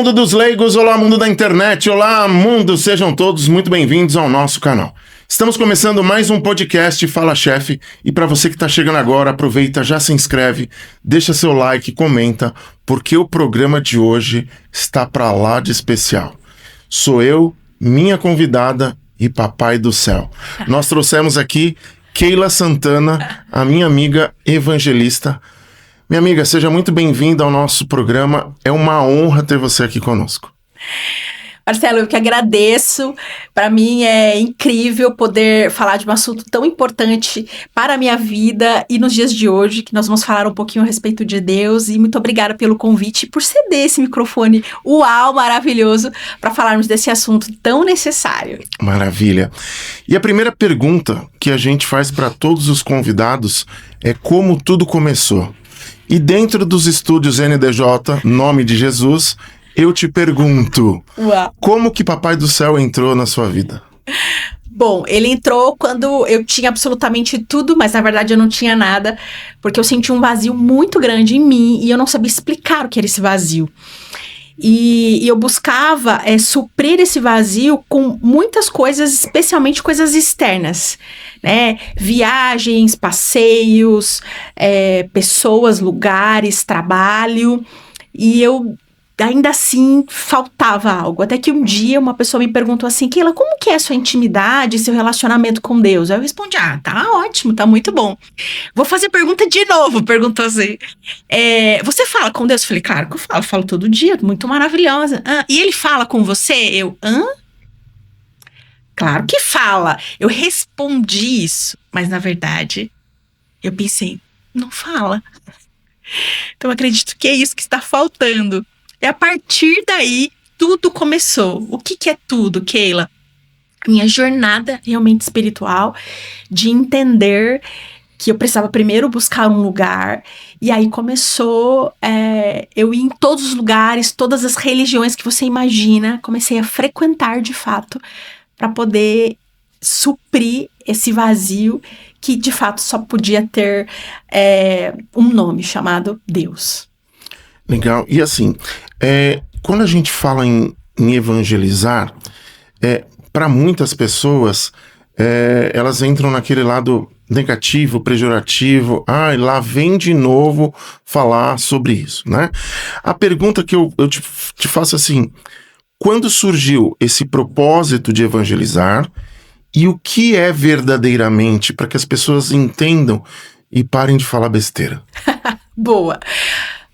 mundo dos leigos, olá mundo da internet, olá mundo, sejam todos muito bem-vindos ao nosso canal. Estamos começando mais um podcast Fala Chefe e para você que está chegando agora, aproveita, já se inscreve, deixa seu like, comenta, porque o programa de hoje está para lá de especial. Sou eu, minha convidada e Papai do Céu. Nós trouxemos aqui Keila Santana, a minha amiga evangelista. Minha amiga, seja muito bem-vinda ao nosso programa. É uma honra ter você aqui conosco. Marcelo, eu que agradeço. Para mim é incrível poder falar de um assunto tão importante para a minha vida e nos dias de hoje, que nós vamos falar um pouquinho a respeito de Deus. E muito obrigada pelo convite e por ceder esse microfone, uau, maravilhoso, para falarmos desse assunto tão necessário. Maravilha. E a primeira pergunta que a gente faz para todos os convidados é como tudo começou. E dentro dos estúdios NDJ, Nome de Jesus, eu te pergunto, como que Papai do Céu entrou na sua vida? Bom, ele entrou quando eu tinha absolutamente tudo, mas na verdade eu não tinha nada, porque eu senti um vazio muito grande em mim e eu não sabia explicar o que era esse vazio. E eu buscava suprir esse vazio com muitas coisas, especialmente coisas externas, né? Viagens, passeios, pessoas, lugares, trabalho. E eu, ainda assim, faltava algo. Até que um dia uma pessoa me perguntou assim, Keila, como que é a sua intimidade, seu relacionamento com Deus? Aí eu respondi, tá ótimo, tá muito bom. Vou fazer pergunta de novo, perguntou assim. Você fala com Deus? Eu falei, claro que eu falo todo dia, muito maravilhosa. E ele fala com você? Eu, Claro que fala. Eu respondi isso, mas na verdade, eu pensei, não fala. Então eu acredito que é isso que está faltando. E a partir daí, tudo começou. O que é tudo, Keila? Minha jornada realmente espiritual de entender que eu precisava primeiro buscar um lugar. E aí começou eu ir em todos os lugares, todas as religiões que você imagina. Comecei a frequentar de fato para poder suprir esse vazio que de fato só podia ter um nome chamado Deus. Legal. E assim, quando a gente fala em evangelizar, para muitas pessoas, elas entram naquele lado negativo, pejorativo. Lá vem de novo falar sobre isso, né? A pergunta que eu te faço assim, quando surgiu esse propósito de evangelizar e o que é verdadeiramente para que as pessoas entendam e parem de falar besteira? Boa!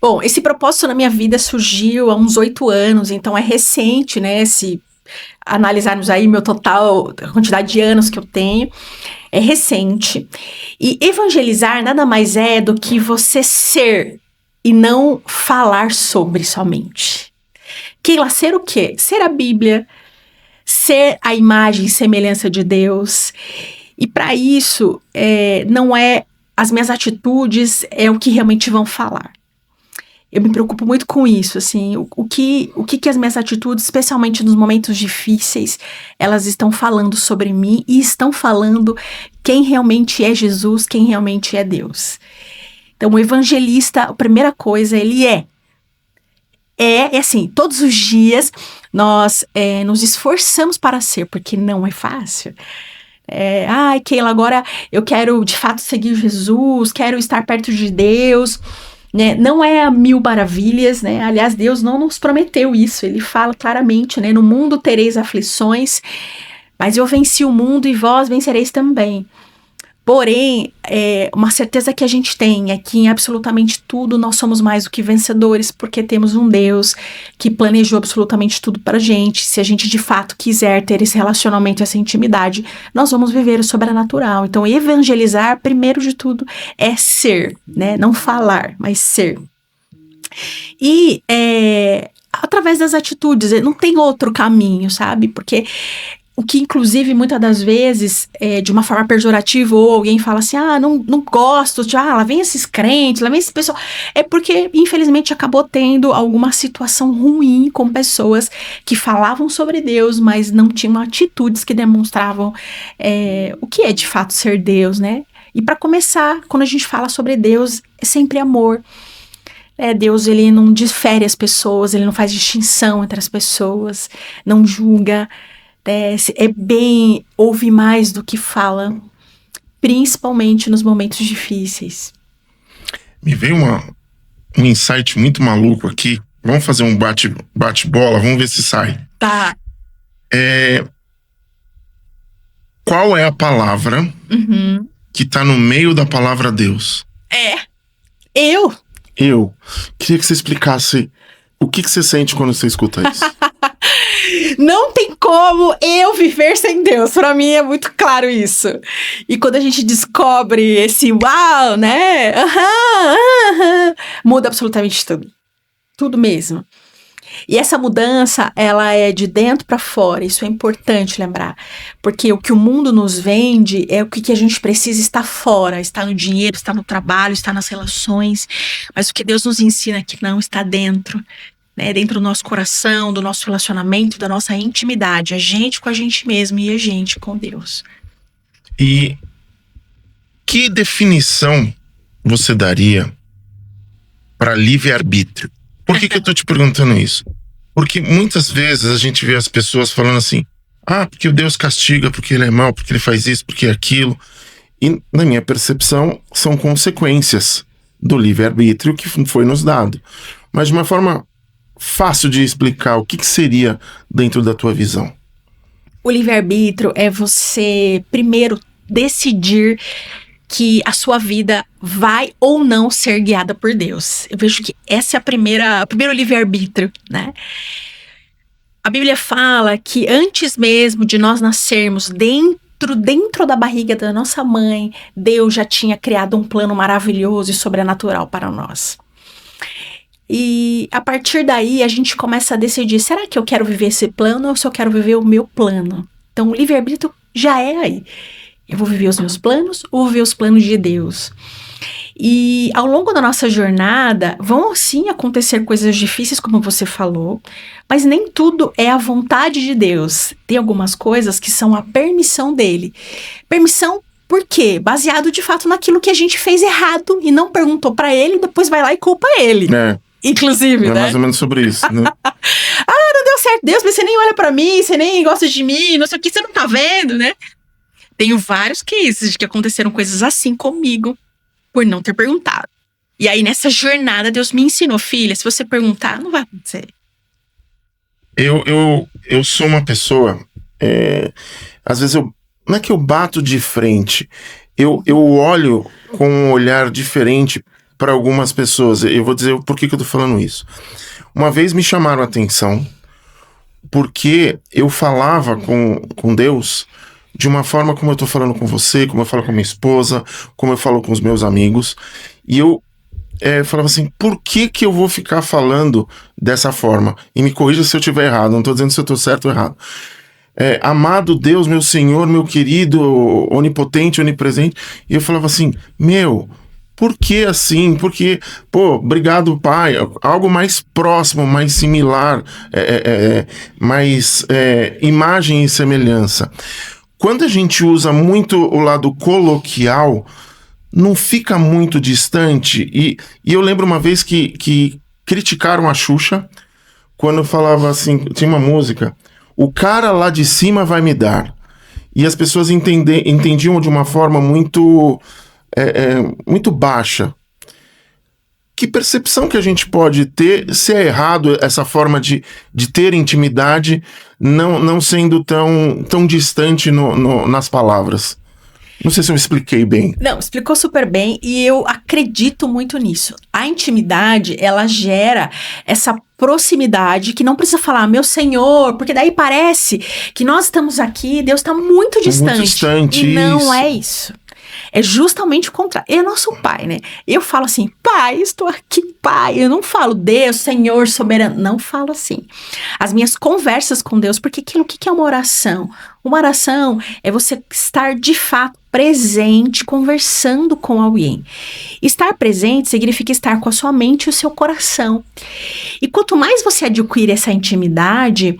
Bom, esse propósito na minha vida surgiu há uns 8 anos, então é recente, né? Se analisarmos aí meu total, a quantidade de anos que eu tenho, é recente. E evangelizar nada mais é do que você ser e não falar sobre somente. Keila, ser o quê? Ser a Bíblia, ser a imagem e semelhança de Deus. E para isso, não é as minhas atitudes, é o que realmente vão falar. Eu me preocupo muito com isso, assim, o que as minhas atitudes, especialmente nos momentos difíceis, elas estão falando sobre mim e estão falando quem realmente é Jesus, quem realmente é Deus. Então, o evangelista, a primeira coisa, ele é assim, todos os dias nós nos esforçamos para ser, porque não é fácil. Keila, agora eu quero de fato seguir Jesus, quero estar perto de Deus, né? Não é a mil maravilhas, né? Aliás, Deus não nos prometeu isso, ele fala claramente, né? No mundo tereis aflições, mas eu venci o mundo e vós vencereis também. Porém, uma certeza que a gente tem é que em absolutamente tudo nós somos mais do que vencedores, porque temos um Deus que planejou absolutamente tudo pra gente. Se a gente de fato quiser ter esse relacionamento, essa intimidade, nós vamos viver o sobrenatural. Então, evangelizar, primeiro de tudo, é ser, né? Não falar, mas ser. E através das atitudes, não tem outro caminho, sabe? Porque o que, inclusive, muitas das vezes, de uma forma pejorativa, ou alguém fala assim, não gosto, lá vem esses crentes, lá vem esse pessoal. É porque, infelizmente, acabou tendo alguma situação ruim com pessoas que falavam sobre Deus, mas não tinham atitudes que demonstravam o que é, de fato, ser Deus, né? E para começar, quando a gente fala sobre Deus, é sempre amor. Deus, ele não difere as pessoas, ele não faz distinção entre as pessoas, não julga, ouve mais do que fala, principalmente nos momentos difíceis. Me veio um insight muito maluco aqui. Vamos fazer um bate-bola, vamos ver se sai. Tá. Qual é a palavra que tá no meio da palavra Deus? Eu queria que você explicasse o que você sente quando você escuta isso. Não tem como eu viver sem Deus. Pra mim é muito claro isso. E quando a gente descobre esse uau, né? Muda absolutamente tudo. Tudo mesmo. E essa mudança, ela é de dentro para fora. Isso é importante lembrar. Porque o que o mundo nos vende é o que a gente precisa estar fora. Está no dinheiro, está no trabalho, está nas relações. Mas o que Deus nos ensina é que não está dentro. Dentro do nosso coração, do nosso relacionamento, da nossa intimidade. A gente com a gente mesmo e a gente com Deus. E que definição você daria para livre-arbítrio? Por que eu tô te perguntando isso? Porque muitas vezes a gente vê as pessoas falando assim, porque o Deus castiga porque ele é mau, porque ele faz isso, porque é aquilo. E na minha percepção são consequências do livre-arbítrio que foi nos dado. Mas de uma forma fácil de explicar, o que seria dentro da tua visão? O livre-arbítrio é você primeiro decidir que a sua vida vai ou não ser guiada por Deus. Eu vejo que essa é o primeiro livre-arbítrio, né? A Bíblia fala que antes mesmo de nós nascermos dentro da barriga da nossa mãe, Deus já tinha criado um plano maravilhoso e sobrenatural para nós. E a partir daí a gente começa a decidir, será que eu quero viver esse plano ou se eu quero viver o meu plano? Então o livre-arbítrio já é aí. Eu vou viver os meus planos ou vou viver os planos de Deus? E ao longo da nossa jornada, vão sim acontecer coisas difíceis, como você falou, mas nem tudo é a vontade de Deus. Tem algumas coisas que são a permissão dele. Permissão por quê? Baseado de fato naquilo que a gente fez errado e não perguntou pra ele, depois vai lá e culpa ele. Inclusive, né? Mais ou menos sobre isso, né? Não deu certo, Deus, mas você nem olha pra mim, você nem gosta de mim, não sei o que, você não tá vendo, né? Tenho vários cases de que aconteceram coisas assim comigo, por não ter perguntado. E aí, nessa jornada, Deus me ensinou, filha, se você perguntar, não vai acontecer. Eu sou uma pessoa, às vezes não é que eu bato de frente, eu olho com um olhar diferente para algumas pessoas. Eu vou dizer por que eu tô falando isso. Uma vez me chamaram a atenção porque eu falava com Deus de uma forma como eu tô falando com você, como eu falo com minha esposa, como eu falo com os meus amigos. E eu falava assim, por que eu vou ficar falando dessa forma? E me corrija se eu estiver errado, não tô dizendo se eu tô certo ou errado. Amado Deus, meu Senhor, meu querido, onipotente, onipresente. E eu falava assim, por que assim? Porque, obrigado, Pai. Algo mais próximo, mais similar, mais imagem e semelhança. Quando a gente usa muito o lado coloquial, não fica muito distante. E eu lembro uma vez que criticaram a Xuxa, quando falava assim, tinha uma música, o cara lá de cima vai me dar. E as pessoas entendiam de uma forma muito baixa. Que percepção que a gente pode ter, se é errado essa forma de ter intimidade, não sendo tão distante nas palavras? Não sei se eu expliquei bem. Não, explicou super bem e eu acredito muito nisso. A intimidade, ela gera essa proximidade que não precisa falar, meu Senhor, porque daí parece que nós estamos aqui, Deus está muito distante. Muito distante, e não é isso. É justamente o contrário. Ele é nosso Pai, né? Eu falo assim, Pai, estou aqui, Pai. Eu não falo Deus, Senhor, soberano. Não falo assim. As minhas conversas com Deus, porque o que é uma oração? Uma oração é você estar de fato presente, conversando com alguém. Estar presente significa estar com a sua mente e o seu coração. E quanto mais você adquire essa intimidade,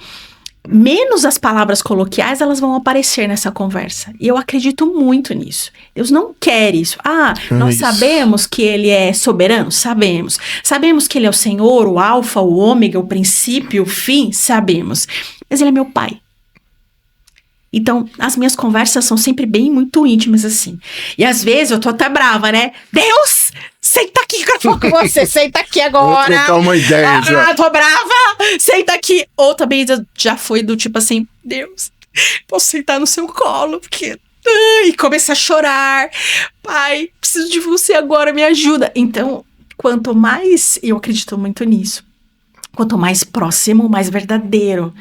menos as palavras coloquiais elas vão aparecer nessa conversa. E eu acredito muito nisso. Deus não quer isso. Nós sabemos que Ele é soberano? Sabemos. Sabemos que Ele é o Senhor, o Alfa, o Ômega, o princípio, o fim? Sabemos. Mas Ele é meu Pai. Então, as minhas conversas são sempre bem muito íntimas, assim. E às vezes eu tô até brava, né? Deus, senta aqui que eu quero falar com você. Senta aqui agora. Vou trocar uma ideia já. Tô brava. Senta aqui. Ou também já foi do tipo assim, Deus, posso sentar no seu colo? Porque... E começar a chorar. Pai, preciso de você agora, me ajuda. Então, quanto mais... Eu acredito muito nisso. Quanto mais próximo, mais verdadeiro.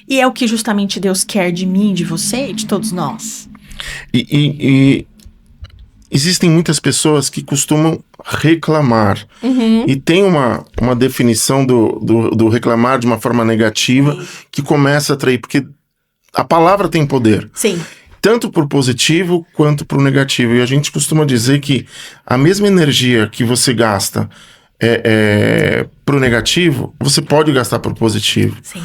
E é o que justamente Deus quer de mim, de você e de todos nós. E existem muitas pessoas que costumam reclamar. E tem uma definição do reclamar de uma forma negativa que começa a atrair, porque a palavra tem poder. Sim. Tanto pro positivo quanto pro negativo. E a gente costuma dizer que a mesma energia que você gasta pro negativo, você pode gastar pro positivo. Sim.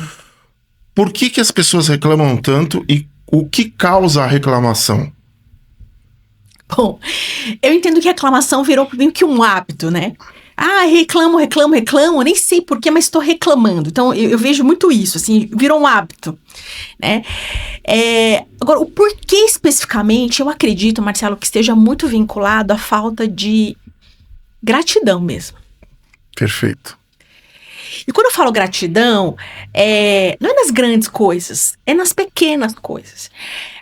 Por que as pessoas reclamam tanto e o que causa a reclamação? Bom, eu entendo que a reclamação virou meio que um hábito, né? Reclamo, nem sei porquê, mas estou reclamando. Então, eu vejo muito isso, assim, virou um hábito, né? Agora, o porquê especificamente, eu acredito, Marcelo, que esteja muito vinculado à falta de gratidão mesmo. Perfeito. E quando eu falo gratidão, não é nas grandes coisas, é nas pequenas coisas.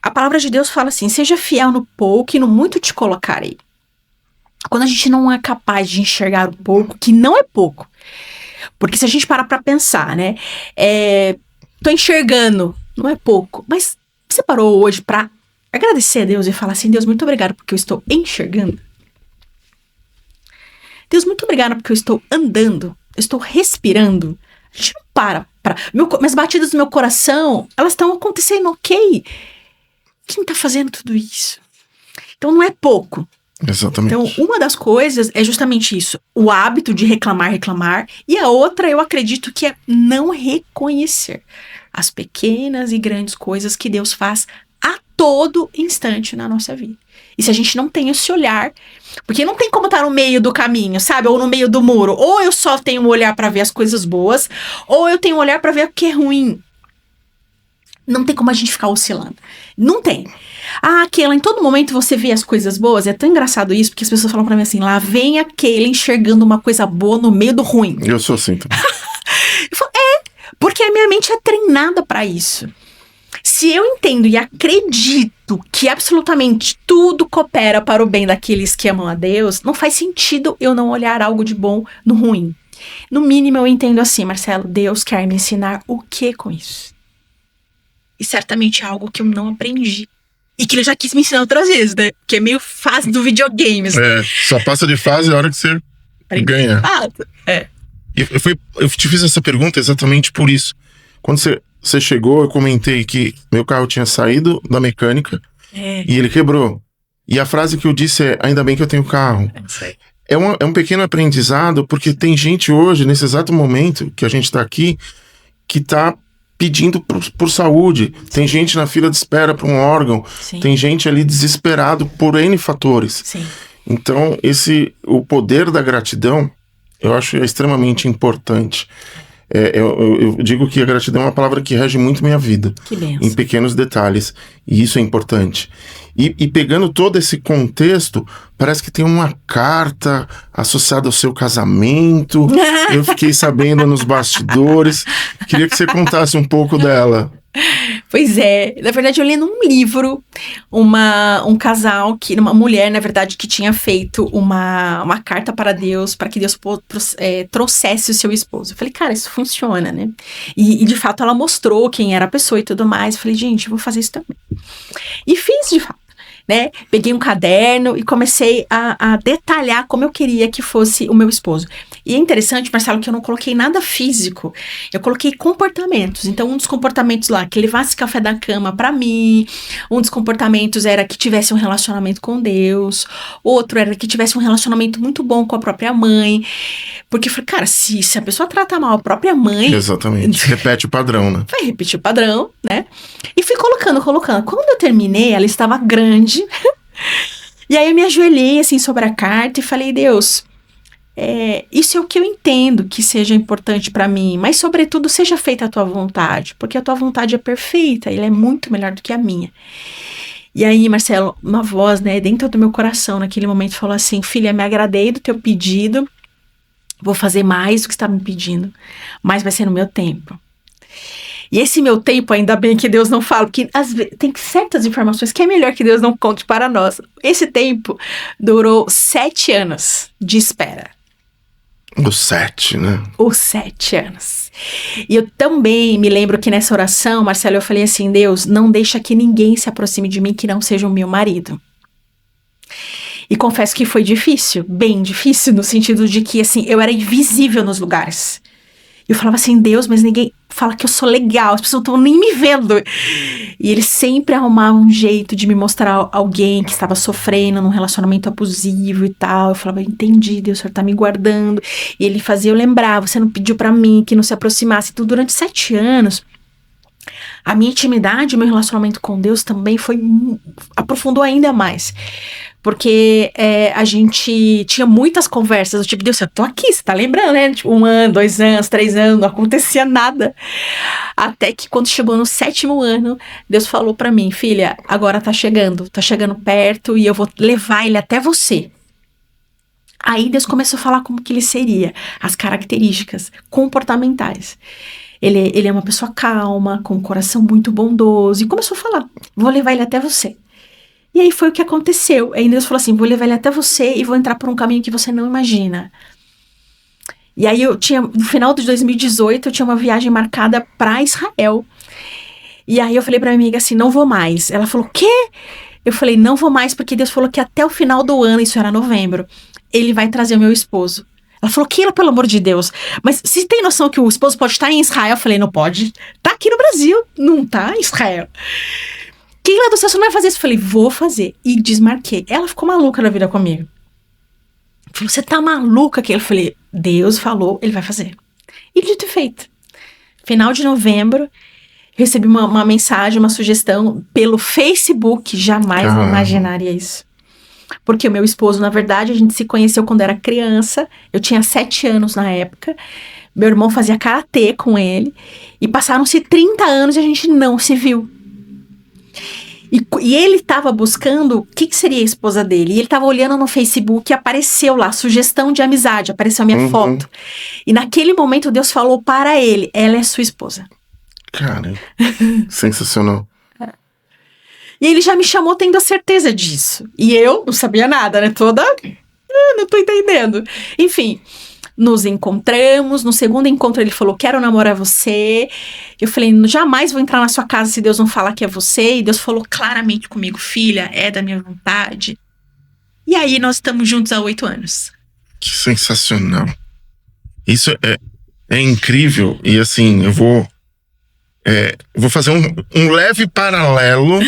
A palavra de Deus fala assim, seja fiel no pouco e no muito te colocarei. Quando a gente não é capaz de enxergar o pouco, que não é pouco, porque se a gente parar pra pensar, né, tô enxergando, não é pouco, mas você parou hoje pra agradecer a Deus e falar assim, Deus, muito obrigado porque eu estou enxergando. Deus, muito obrigado porque eu estou andando. Eu estou respirando. A gente não para. Minhas batidas do meu coração, elas estão acontecendo, ok? Quem está fazendo tudo isso? Então não é pouco. Exatamente. Então uma das coisas é justamente isso. O hábito de reclamar. E a outra eu acredito que é não reconhecer as pequenas e grandes coisas que Deus faz a todo instante na nossa vida. E se a gente não tem esse olhar, porque não tem como estar no meio do caminho, sabe? Ou no meio do muro. Ou eu só tenho um olhar para ver as coisas boas, ou eu tenho um olhar para ver o que é ruim. Não tem como a gente ficar oscilando. Não tem. Aquela, em todo momento você vê as coisas boas. É tão engraçado isso, porque as pessoas falam pra mim assim, lá vem aquele enxergando uma coisa boa no meio do ruim. Eu sou assim também. Eu falo, porque a minha mente é treinada pra isso. Se eu entendo e acredito que absolutamente tudo coopera para o bem daqueles que amam a Deus, não faz sentido eu não olhar algo de bom no ruim. No mínimo eu entendo assim, Marcelo, Deus quer me ensinar o que com isso? E certamente é algo que eu não aprendi. E que ele já quis me ensinar outras vezes, né? Que é meio fase do videogame. Só passa de fase a hora que você ganha. Eu te fiz essa pergunta exatamente por isso. Quando você chegou, eu comentei que meu carro tinha saído da mecânica e ele quebrou. E a frase que eu disse é, ainda bem que eu tenho carro. É um pequeno aprendizado, porque tem gente hoje, nesse exato momento que a gente tá aqui, que tá pedindo por saúde. Tem gente na fila de espera para um órgão. Sim. Tem gente ali desesperado por N fatores. Sim. Então, o poder da gratidão, eu acho extremamente importante. Eu digo que a gratidão é uma palavra que rege muito minha vida. Que benção. Em pequenos detalhes. E isso é importante. E pegando todo esse contexto, parece que tem uma carta associada ao seu casamento. Eu fiquei sabendo nos bastidores. Queria que você contasse um pouco dela. Pois é, na verdade eu li num livro um casal, uma mulher, na verdade, que tinha feito uma carta para Deus, para que Deus trouxesse o seu esposo. Eu falei, cara, isso funciona, né? E de fato ela mostrou quem era a pessoa e tudo mais. Eu falei, gente, eu vou fazer isso também. E fiz de fato. né? Peguei um caderno e comecei a detalhar como eu queria que fosse o meu esposo. E é interessante, Marcelo, que eu não coloquei nada físico. Eu coloquei comportamentos. Então, um dos comportamentos lá, que levasse café da cama pra mim. Um dos comportamentos era que tivesse um relacionamento com Deus. Outro era que tivesse um relacionamento muito bom com a própria mãe. Porque eu falei, cara, se a pessoa trata mal a própria mãe... Exatamente. Repete o padrão, né? Vai repetir o padrão, né? E fui colocando. Quando eu terminei, ela estava grande. E aí eu me ajoelhei, assim, sobre a carta e falei, Deus... isso é o que eu entendo que seja importante pra mim, mas sobretudo seja feita a tua vontade, porque a tua vontade é perfeita, ela é muito melhor do que a minha. E aí, Marcelo, uma voz, né, dentro do meu coração naquele momento falou assim, filha, me agradei do teu pedido, vou fazer mais do que você está me pedindo, mas vai ser no meu tempo. E esse meu tempo, ainda bem que Deus não fala, porque tem certas informações que é melhor que Deus não conte para nós. Esse tempo durou 7 anos de espera. Os 7, né? Os 7 anos. E eu também me lembro que nessa oração, Marcelo, eu falei assim, Deus, não deixa que ninguém se aproxime de mim que não seja o meu marido. E confesso que foi difícil, bem difícil, no sentido de que, assim, eu era invisível nos lugares. Eu falava assim, Deus, mas ninguém fala que eu sou legal, as pessoas não estão nem me vendo. E ele sempre arrumava um jeito de me mostrar alguém que estava sofrendo num relacionamento abusivo e tal. Eu falava, entendi, Deus, o Senhor tá me guardando. E ele fazia eu lembrar, você não pediu pra mim que não se aproximasse. Então, durante 7 anos, a minha intimidade, o meu relacionamento com Deus também aprofundou ainda mais. Porque a gente tinha muitas conversas, do tipo, Deus, eu tô aqui, você tá lembrando, né? Tipo, 1 ano, 2 anos, 3 anos, não acontecia nada. Até que quando chegou no 7º ano, Deus falou pra mim, filha, agora tá chegando perto e eu vou levar ele até você. Aí Deus começou a falar como que ele seria, as características comportamentais. Ele é uma pessoa calma, com um coração muito bondoso, e começou a falar, vou levar ele até você. E aí foi o que aconteceu. Aí Deus falou assim, vou levar ele até você e vou entrar por um caminho que você não imagina. E aí no final de 2018, eu tinha uma viagem marcada para Israel. E aí eu falei pra minha amiga assim, não vou mais. Ela falou, quê? Eu falei, não vou mais porque Deus falou que até o final do ano, isso era novembro, ele vai trazer o meu esposo. Ela falou, Keila, pelo amor de Deus, mas você tem noção que o esposo pode estar em Israel? Eu falei, não pode. Tá aqui no Brasil, não tá em Israel. Keila do céu, você não vai fazer isso? Eu falei, vou fazer. E desmarquei. Ela ficou maluca na vida comigo. Falou, você tá maluca, Keila? Eu falei, Deus falou, ele vai fazer. E dito e feito. Final de novembro, recebi uma mensagem, uma sugestão pelo Facebook. Jamais imaginaria isso. Porque o meu esposo, na verdade, a gente se conheceu quando era criança. Eu tinha 7 anos na época. Meu irmão fazia karatê com ele. E passaram-se 30 anos e a gente não se viu. E ele estava buscando o que seria a esposa dele. E ele estava olhando no Facebook e apareceu lá, sugestão de amizade. Apareceu a minha foto. E naquele momento Deus falou para ele, ela é sua esposa. Cara, sensacional. E ele já me chamou tendo a certeza disso. E eu não sabia nada, né? Não tô entendendo. Enfim, nos encontramos. No segundo encontro ele falou, quero namorar você. Eu falei, jamais vou entrar na sua casa se Deus não falar que é você. E Deus falou claramente comigo, filha, é da minha vontade. E aí nós estamos juntos há 8 anos. Que sensacional. Isso é incrível. E assim, eu vou fazer um leve paralelo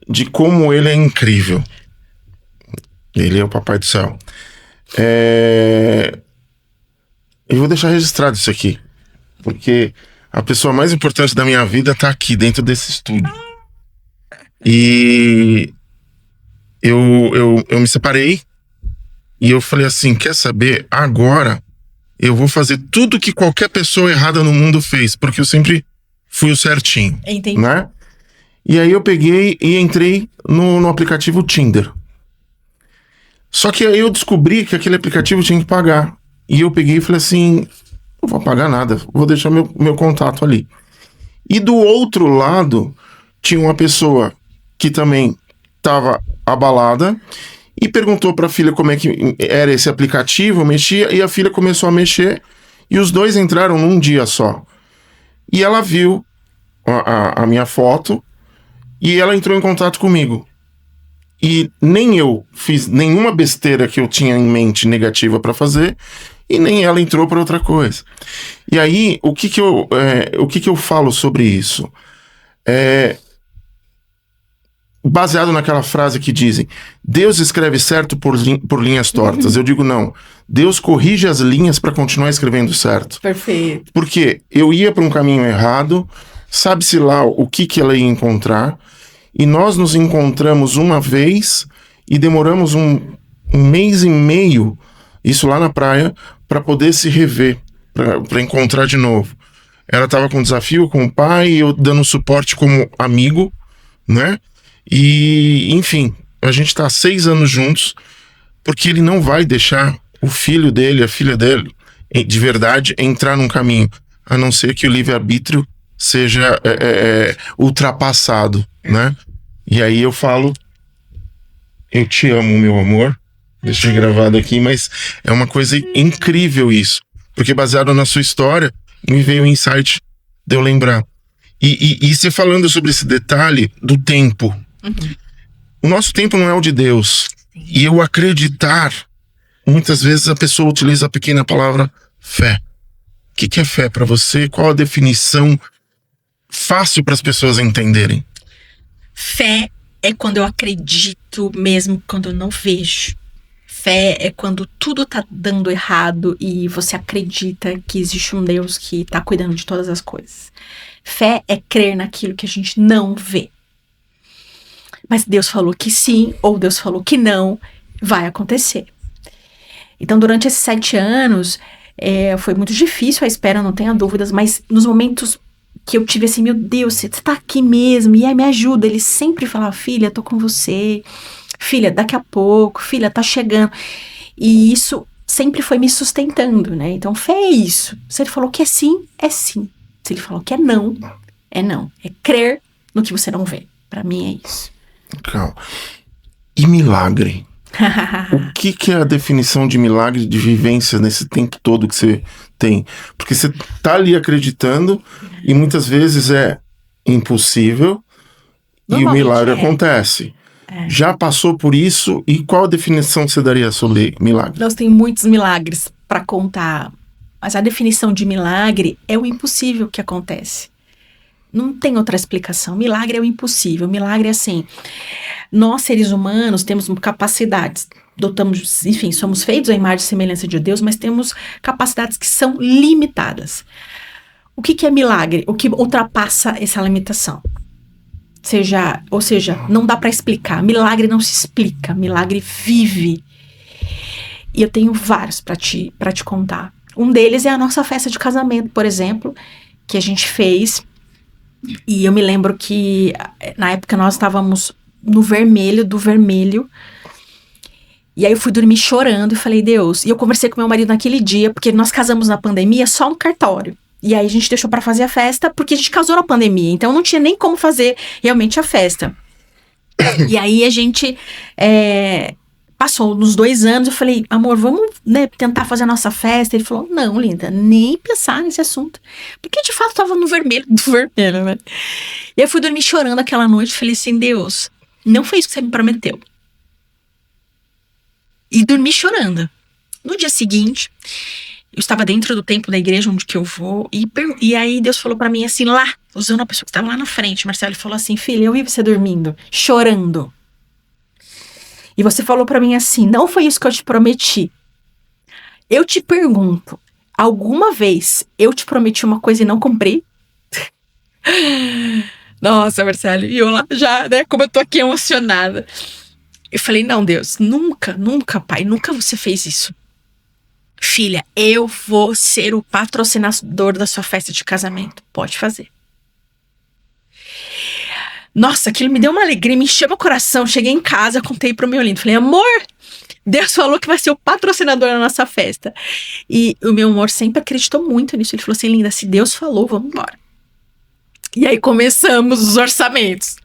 de como ele é incrível. Ele é o Papai do Céu. Eu vou deixar registrado isso aqui, porque a pessoa mais importante da minha vida tá aqui dentro desse estúdio. E eu me separei e eu falei assim, quer saber? Agora eu vou fazer tudo que qualquer pessoa errada no mundo fez, porque eu sempre fui o certinho. Entendi. Né? E aí eu peguei e entrei no aplicativo Tinder. Só que aí eu descobri que aquele aplicativo tinha que pagar. E eu peguei e falei assim, não vou pagar nada, vou deixar meu contato ali. E do outro lado, tinha uma pessoa que também estava abalada e perguntou para a filha como é que era esse aplicativo, mexia, e a filha começou a mexer e os dois entraram num dia só. E ela viu a minha foto e ela entrou em contato comigo. E nem eu fiz nenhuma besteira que eu tinha em mente negativa para fazer, e nem ela entrou para outra coisa. E aí, o que que eu falo sobre isso? Baseado naquela frase que dizem, Deus escreve certo por linhas tortas. Eu digo não, Deus corrige as linhas para continuar escrevendo certo. Perfeito. Porque eu ia para um caminho errado, sabe-se lá o que ela ia encontrar, e nós nos encontramos uma vez e demoramos um mês e meio, isso lá na praia, para poder se rever, para encontrar de novo. Ela estava com desafio com o pai, eu dando suporte como amigo, né? E, enfim, a gente tá há 6 anos juntos, porque ele não vai deixar o filho dele, a filha dele, de verdade, entrar num caminho, a não ser que o livre-arbítrio seja ultrapassado, né? E aí eu falo, eu te amo, meu amor, deixei gravado aqui, mas é uma coisa incrível isso, porque baseado na sua história, me veio o insight de eu lembrar. E você falando sobre esse detalhe do tempo, o nosso tempo não é o de Deus. Sim. E eu acreditar, muitas vezes a pessoa utiliza a pequena palavra fé. O que é fé para você? Qual a definição fácil para as pessoas entenderem? Fé é quando eu acredito mesmo quando eu não vejo. Fé é quando tudo tá dando errado e você acredita que existe um Deus que tá cuidando de todas as coisas. Fé é crer naquilo que a gente não vê. Mas Deus falou que sim, ou Deus falou que não, vai acontecer. Então, durante esses 7 anos, foi muito difícil a espera, não tenha dúvidas, mas nos momentos que eu tive assim, meu Deus, você tá aqui mesmo, e aí me ajuda. Ele sempre falava, filha, tô com você, filha, daqui a pouco, filha, tá chegando. E isso sempre foi me sustentando, né? Então, fé é isso. Se ele falou que é sim, é sim. Se ele falou que é não, é não. É crer no que você não vê. Pra mim é isso. Calma. E milagre? O que é a definição de milagre, de vivência nesse tempo todo que você tem? Porque você tá ali acreditando e muitas vezes é impossível e o milagre acontece. Já passou por isso e qual a definição você daria sobre milagre? Nós temos muitos milagres para contar, mas a definição de milagre é o impossível que acontece. Não tem outra explicação. Milagre é o impossível. Milagre é assim, nós seres humanos temos capacidades, enfim, somos feitos à imagem e semelhança de Deus, mas temos capacidades que são limitadas. O que é milagre? O que ultrapassa essa limitação? Ou seja, não dá para explicar. Milagre não se explica, milagre vive. E eu tenho vários para te contar. Um deles é a nossa festa de casamento, por exemplo, que a gente fez. E eu me lembro que na época nós estávamos no vermelho do vermelho. E aí eu fui dormir chorando e falei, Deus. E eu conversei com meu marido naquele dia, porque nós casamos na pandemia só no cartório. E aí a gente deixou pra fazer a festa, porque a gente casou na pandemia. Então não tinha nem como fazer realmente a festa. E aí a gente passou nos 2 anos, eu falei, amor, vamos, né, tentar fazer a nossa festa. Ele falou, não, linda, nem pensar nesse assunto. Porque de fato tava no vermelho do vermelho, né? E eu fui dormir chorando aquela noite, falei assim, Deus, não foi isso que você me prometeu. E dormi chorando. No dia seguinte, eu estava dentro do templo da igreja onde que eu vou, e aí Deus falou pra mim assim, lá, usando a pessoa que estava lá na frente, Marcelo, ele falou assim, filha, eu vi você dormindo, chorando. E você falou pra mim assim, não foi isso que eu te prometi. Eu te pergunto, alguma vez eu te prometi uma coisa e não cumpri? Nossa, Marcelo, e eu lá já, né, como eu tô aqui emocionada. Eu falei, não, Deus, nunca, pai, nunca você fez isso. Filha, eu vou ser o patrocinador da sua festa de casamento. Pode fazer. Nossa, aquilo me deu uma alegria, me encheu meu coração. Cheguei em casa, contei pro meu lindo. Falei, amor, Deus falou que vai ser o patrocinador da nossa festa. E o meu amor sempre acreditou muito nisso. Ele falou assim, linda, se Deus falou, vamos embora. E aí começamos os orçamentos,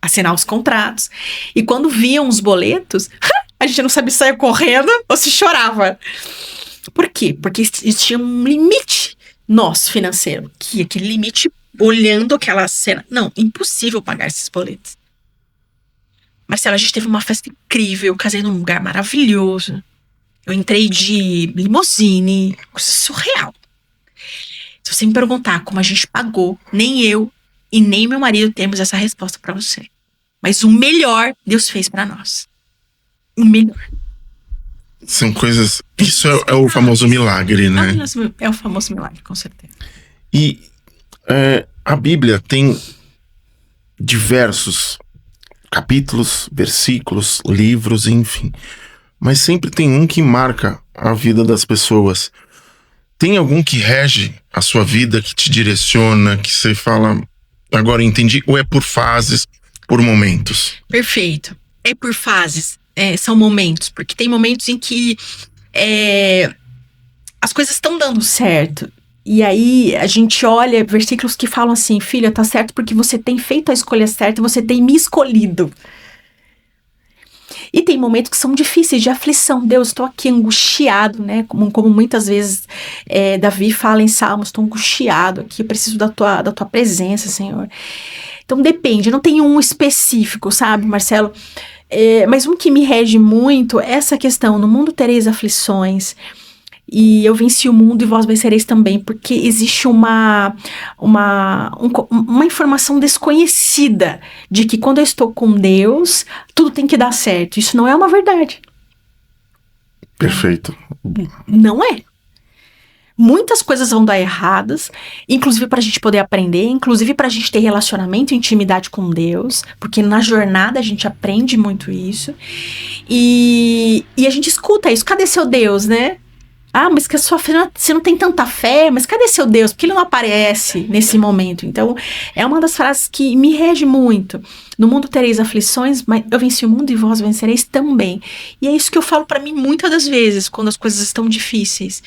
assinar os contratos. E quando viam os boletos, a gente não sabia se saia correndo ou se chorava. Por quê? Porque existia um limite nosso financeiro. Que aquele limite, olhando aquela cena... Não, impossível pagar esses boletos. Marcelo, a gente teve uma festa incrível, eu casei num lugar maravilhoso. Eu entrei de limusine, coisa surreal. Se você me perguntar como a gente pagou, nem eu e nem meu marido temos essa resposta pra você. Mas o melhor Deus fez pra nós. O melhor. São coisas... Isso é o famoso milagre, né? É o famoso milagre, com certeza. E a Bíblia tem diversos capítulos, versículos, livros, enfim. Mas sempre tem um que marca a vida das pessoas. Tem algum que rege a sua vida, que te direciona, que você fala, agora eu entendi, ou é por fases, por momentos? Perfeito. É por fases, são momentos, porque tem momentos em que as coisas estão dando certo. E aí a gente olha versículos que falam assim, filha, tá certo porque você tem feito a escolha certa e você tem me escolhido. E tem momentos que são difíceis, de aflição. Deus, estou aqui angustiado, né? Como muitas vezes Davi fala em Salmos, estou angustiado aqui, preciso da tua presença, Senhor. Então depende, não tem um específico, sabe, Marcelo? Mas um que me rege muito é essa questão, no mundo tereis aflições, e eu venci o mundo e vós vencereis também, porque existe uma informação desconhecida de que quando eu estou com Deus, tudo tem que dar certo. Isso não é uma verdade. Perfeito. Não é. Muitas coisas vão dar erradas, inclusive para a gente poder aprender, inclusive para a gente ter relacionamento e intimidade com Deus, porque na jornada a gente aprende muito isso. E a gente escuta isso. Cadê seu Deus, né? Ah, mas que a sua fé, você não tem tanta fé, mas cadê seu Deus? Porque ele não aparece nesse momento. Então, é uma das frases que me rege muito. No mundo tereis aflições, mas eu venci o mundo e vós vencereis também. E é isso que eu falo pra mim muitas das vezes, quando as coisas estão difíceis.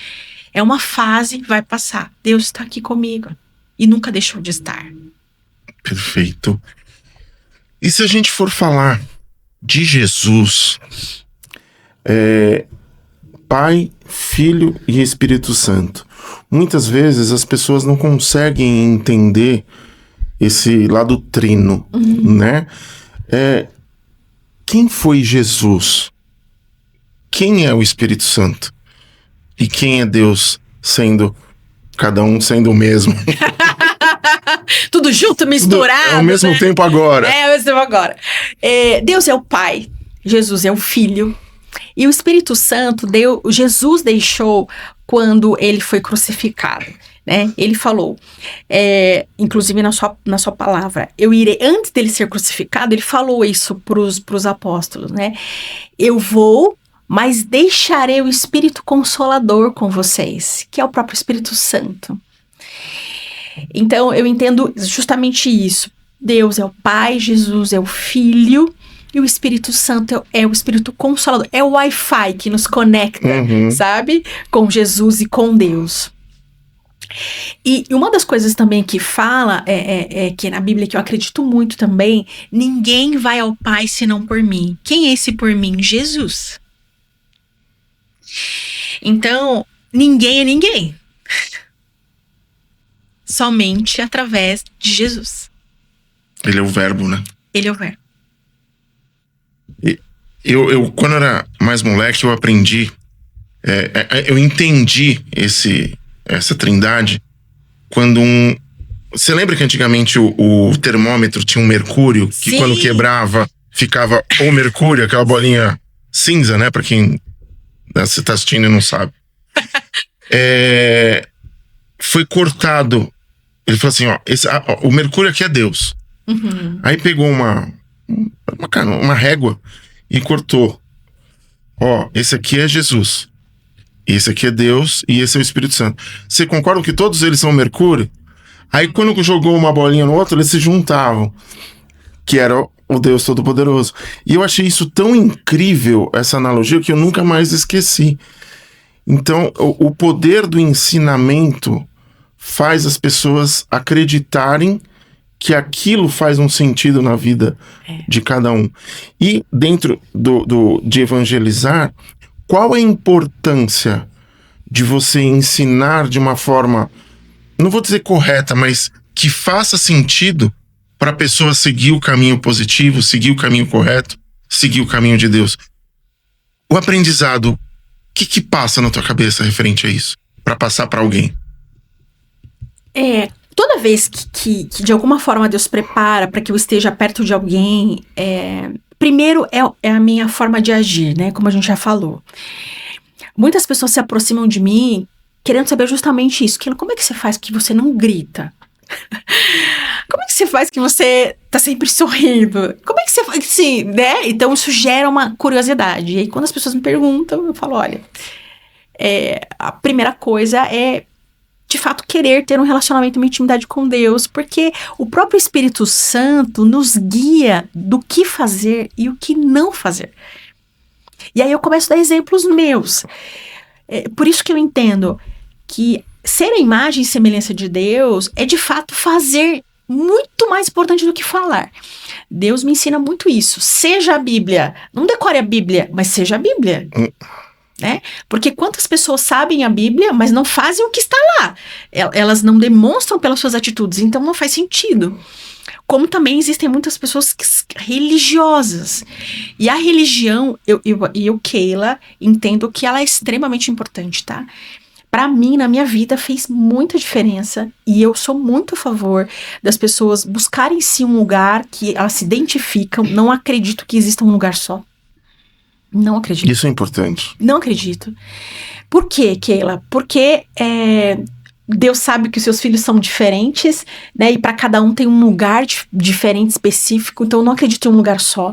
É uma fase, vai passar. Deus está aqui comigo. E nunca deixou de estar. Perfeito. E se a gente for falar de Jesus, Pai, Filho e Espírito Santo. Muitas vezes as pessoas não conseguem entender esse lado trino, né? Quem foi Jesus? Quem é o Espírito Santo? E quem é Deus, sendo cada um sendo o mesmo? Tudo junto, misturado. Ao mesmo tempo agora. Ao mesmo tempo agora. Deus é o Pai, Jesus é o Filho. E o Espírito Santo, Jesus deixou quando ele foi crucificado, né? Ele falou, inclusive na sua palavra, eu irei, antes dele ser crucificado, ele falou isso pros apóstolos, né? Eu vou, mas deixarei o Espírito Consolador com vocês, que é o próprio Espírito Santo. Então, eu entendo justamente isso. Deus é o Pai, Jesus é o Filho, e o Espírito Santo é o Espírito Consolador. É o Wi-Fi que nos conecta, sabe? Com Jesus e com Deus. E uma das coisas também que fala, que na Bíblia, que eu acredito muito também, ninguém vai ao Pai senão por mim. Quem é esse por mim? Jesus. Então, ninguém é ninguém. Somente através de Jesus. Ele é o verbo, né? Ele é o verbo. Eu quando era mais moleque, eu aprendi, eu entendi essa trindade quando você lembra que antigamente o termômetro tinha um mercúrio, que Sim. Quando quebrava, ficava o mercúrio, aquela bolinha cinza, né? Pra quem você tá assistindo e não sabe. Foi cortado. Ele falou assim, o mercúrio aqui é Deus. Aí pegou uma régua e cortou. Esse aqui é Jesus, esse aqui é Deus e esse é o Espírito Santo. Você concorda que todos eles são mercúrio? Aí quando jogou uma bolinha no outro, eles se juntavam, que era o Deus Todo-Poderoso. E eu achei isso tão incrível, essa analogia, que eu nunca mais esqueci. Então, o poder do ensinamento faz as pessoas acreditarem que aquilo faz um sentido na vida de cada um. E dentro de evangelizar, qual a importância de você ensinar de uma forma, não vou dizer correta, mas que faça sentido para a pessoa seguir o caminho positivo, seguir o caminho correto, seguir o caminho de Deus. O aprendizado, o que passa na tua cabeça referente a isso? Pra passar pra alguém? Toda vez que de alguma forma Deus prepara para que eu esteja perto de alguém, primeiro é a minha forma de agir, né? Como a gente já falou. Muitas pessoas se aproximam de mim querendo saber justamente isso. Como é que você faz que você não grita? Como é que você faz que você tá sempre sorrindo? Como é que você faz assim, né? Então isso gera uma curiosidade. E aí quando as pessoas me perguntam, eu falo, olha, a primeira coisa é de fato querer ter um relacionamento, uma intimidade com Deus, porque o próprio Espírito Santo nos guia do que fazer e o que não fazer. E aí eu começo a dar exemplos meus. Por isso que eu entendo que ser a imagem e semelhança de Deus é de fato fazer muito mais importante do que falar. Deus me ensina muito isso. Seja a Bíblia. Não decore a Bíblia, mas seja a Bíblia. Né? Porque quantas pessoas sabem a Bíblia, mas não fazem o que está lá. Elas não demonstram pelas suas atitudes, então não faz sentido. Como também existem muitas pessoas religiosas. E a religião, eu, Keila, entendo que ela é extremamente importante, tá? Para mim, na minha vida, fez muita diferença. E eu sou muito a favor das pessoas buscarem sim um lugar que elas se identificam. Não acredito que exista um lugar só. Não acredito. Isso é importante. Não acredito. Por quê, Keila? Porque Deus sabe que os seus filhos são diferentes, né? E para cada um tem um lugar diferente, específico. Então eu não acredito em um lugar só.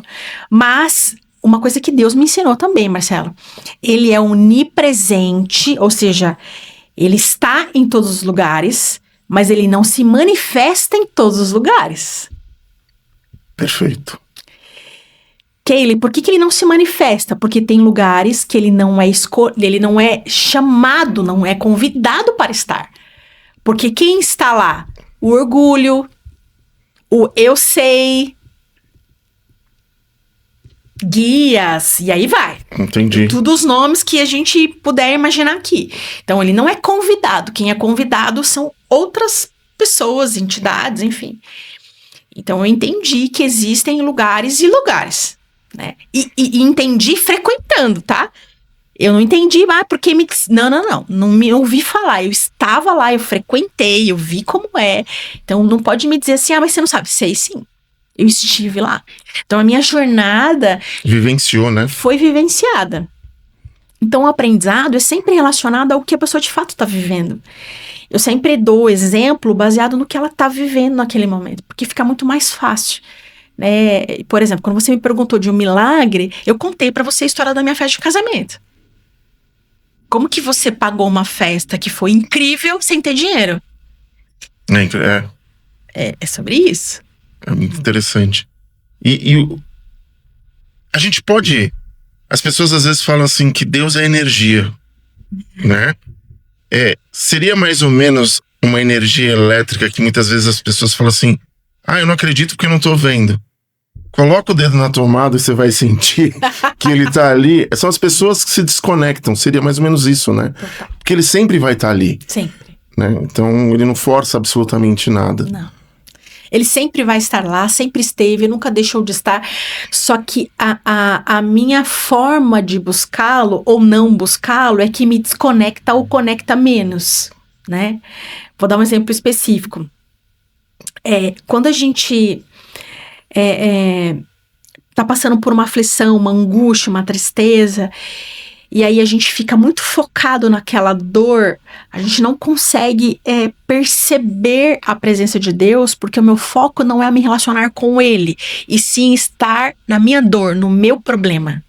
Mas uma coisa que Deus me ensinou também, Marcelo. Ele é onipresente, ou seja, ele está em todos os lugares, mas ele não se manifesta em todos os lugares. Perfeito. Keila, por que ele não se manifesta? Porque tem lugares que ele não é chamado, não é convidado para estar. Porque quem está lá? O orgulho, o eu sei, guias, e aí vai. Entendi. Todos os nomes que a gente puder imaginar aqui. Então ele não é convidado. Quem é convidado são outras pessoas, entidades, enfim. Então eu entendi que existem lugares e lugares. Né? E entendi frequentando, tá? Eu não entendi, porque me... Não me ouvi falar. Eu estava lá, eu frequentei, eu vi como é. Então não pode me dizer assim, mas você não sabe. Sei sim, eu estive lá. Então a minha jornada... Vivenciou, né? Foi vivenciada. Então o aprendizado é sempre relacionado ao que a pessoa de fato está vivendo. Eu sempre dou exemplo baseado no que ela está vivendo naquele momento, porque fica muito mais fácil. Por exemplo, quando você me perguntou de um milagre, eu contei pra você a história da minha festa de casamento. Como que você pagou uma festa que foi incrível sem ter dinheiro? É sobre isso. É muito interessante. A gente pode... As pessoas às vezes falam assim que Deus é energia, né? Seria mais ou menos uma energia elétrica que muitas vezes as pessoas falam assim, eu não acredito porque eu não tô vendo. Coloca o dedo na tomada e você vai sentir que ele tá ali. São as pessoas que se desconectam. Seria mais ou menos isso, né? Total. Porque ele sempre vai estar ali. Sempre. Né? Então, ele não força absolutamente nada. Não. Ele sempre vai estar lá, sempre esteve, nunca deixou de estar. Só que a minha forma de buscá-lo ou não buscá-lo é que me desconecta ou conecta menos, né? Vou dar um exemplo específico. Quando a gente... tá passando por uma aflição, uma angústia, uma tristeza, e aí a gente fica muito focado naquela dor, a gente não consegue perceber a presença de Deus, porque o meu foco não é me relacionar com Ele, e sim estar na minha dor, no meu problema.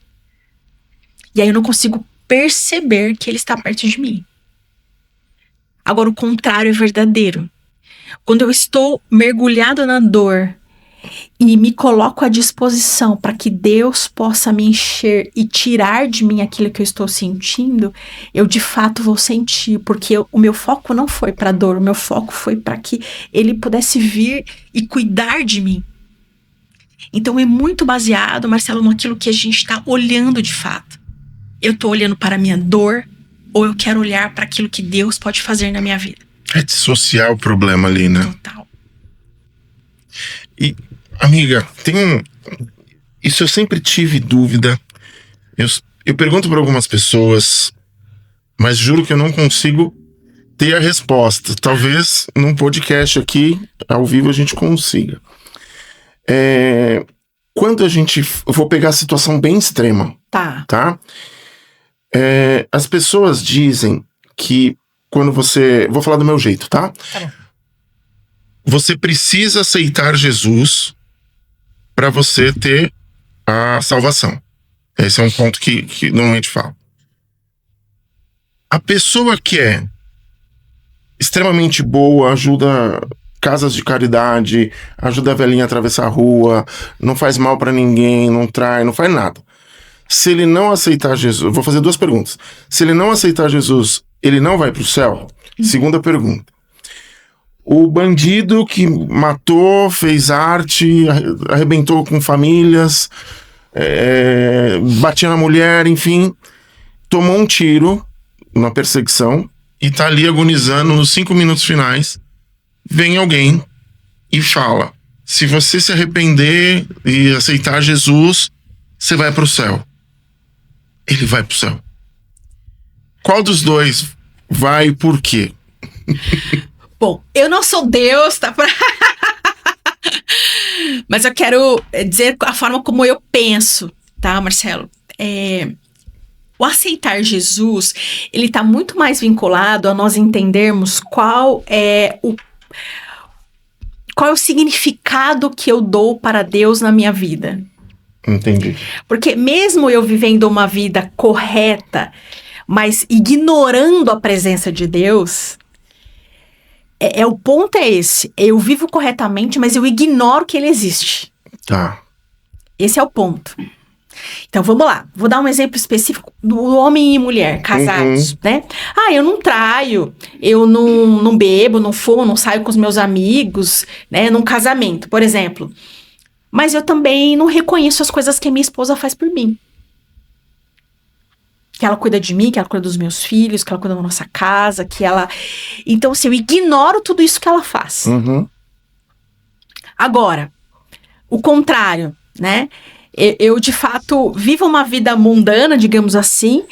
E aí eu não consigo perceber que Ele está perto de mim. Agora o contrário é verdadeiro. Quando eu estou mergulhado na dor, e me coloco à disposição para que Deus possa me encher e tirar de mim aquilo que eu estou sentindo, eu de fato vou sentir, porque o meu foco não foi para a dor, o meu foco foi para que Ele pudesse vir e cuidar de mim. Então é muito baseado, Marcelo, naquilo que a gente está olhando de fato. Eu estou olhando para a minha dor ou eu quero olhar para aquilo que Deus pode fazer na minha vida? É dissociar o problema ali, né? Total. E, amiga, Isso eu sempre tive dúvida. Eu pergunto para algumas pessoas, mas juro que eu não consigo ter a resposta. Talvez num podcast aqui, ao vivo, a gente consiga. Quando a gente... Eu vou pegar a situação bem extrema. Tá? As pessoas dizem que quando você... Vou falar do meu jeito, tá? Tá bom. Você precisa aceitar Jesus para você ter a salvação. Esse é um ponto que normalmente falo. A pessoa que é extremamente boa, ajuda casas de caridade, ajuda a velhinha a atravessar a rua, não faz mal para ninguém, não trai, não faz nada. Se ele não aceitar Jesus... Eu vou fazer 2 perguntas. Se ele não aceitar Jesus, ele não vai pro céu? Segunda pergunta. O bandido que matou, fez arte, arrebentou com famílias, batia na mulher, enfim, tomou um tiro na perseguição e tá ali agonizando nos 5 minutos finais. Vem alguém e fala: se você se arrepender e aceitar Jesus, você vai pro céu. Ele vai pro céu. Qual dos dois vai e por quê? Bom, eu não sou Deus, tá? Mas eu quero dizer a forma como eu penso, tá, Marcelo? O aceitar Jesus, ele tá muito mais vinculado a nós entendermos qual é o significado que eu dou para Deus na minha vida. Entendi. Porque mesmo eu vivendo uma vida correta, mas ignorando a presença de Deus... o ponto é esse. Eu vivo corretamente, mas eu ignoro que ele existe. Tá. Esse é o ponto. Então, vamos lá. Vou dar um exemplo específico do homem e mulher casados, né? Eu não traio, eu não bebo, não fumo, não saio com os meus amigos, né? Num casamento, por exemplo. Mas eu também não reconheço as coisas que a minha esposa faz por mim. Que ela cuida de mim, que ela cuida dos meus filhos, que ela cuida da nossa casa, que ela... Então, assim, eu ignoro tudo isso que ela faz. Agora, o contrário, né? Eu, de fato, vivo uma vida mundana, digamos assim,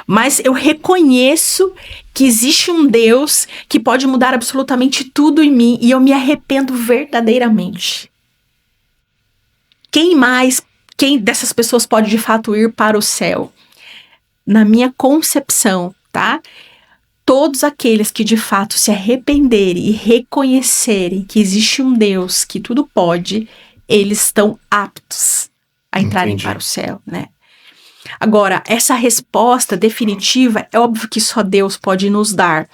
mas eu reconheço que existe um Deus que pode mudar absolutamente tudo em mim e eu me arrependo verdadeiramente. Quem dessas pessoas pode, de fato, ir para o céu? Na minha concepção, tá? Todos aqueles que de fato se arrependerem e reconhecerem que existe um Deus que tudo pode, eles estão aptos a entrarem para o céu, né? Agora, essa resposta definitiva, é óbvio que só Deus pode nos dar.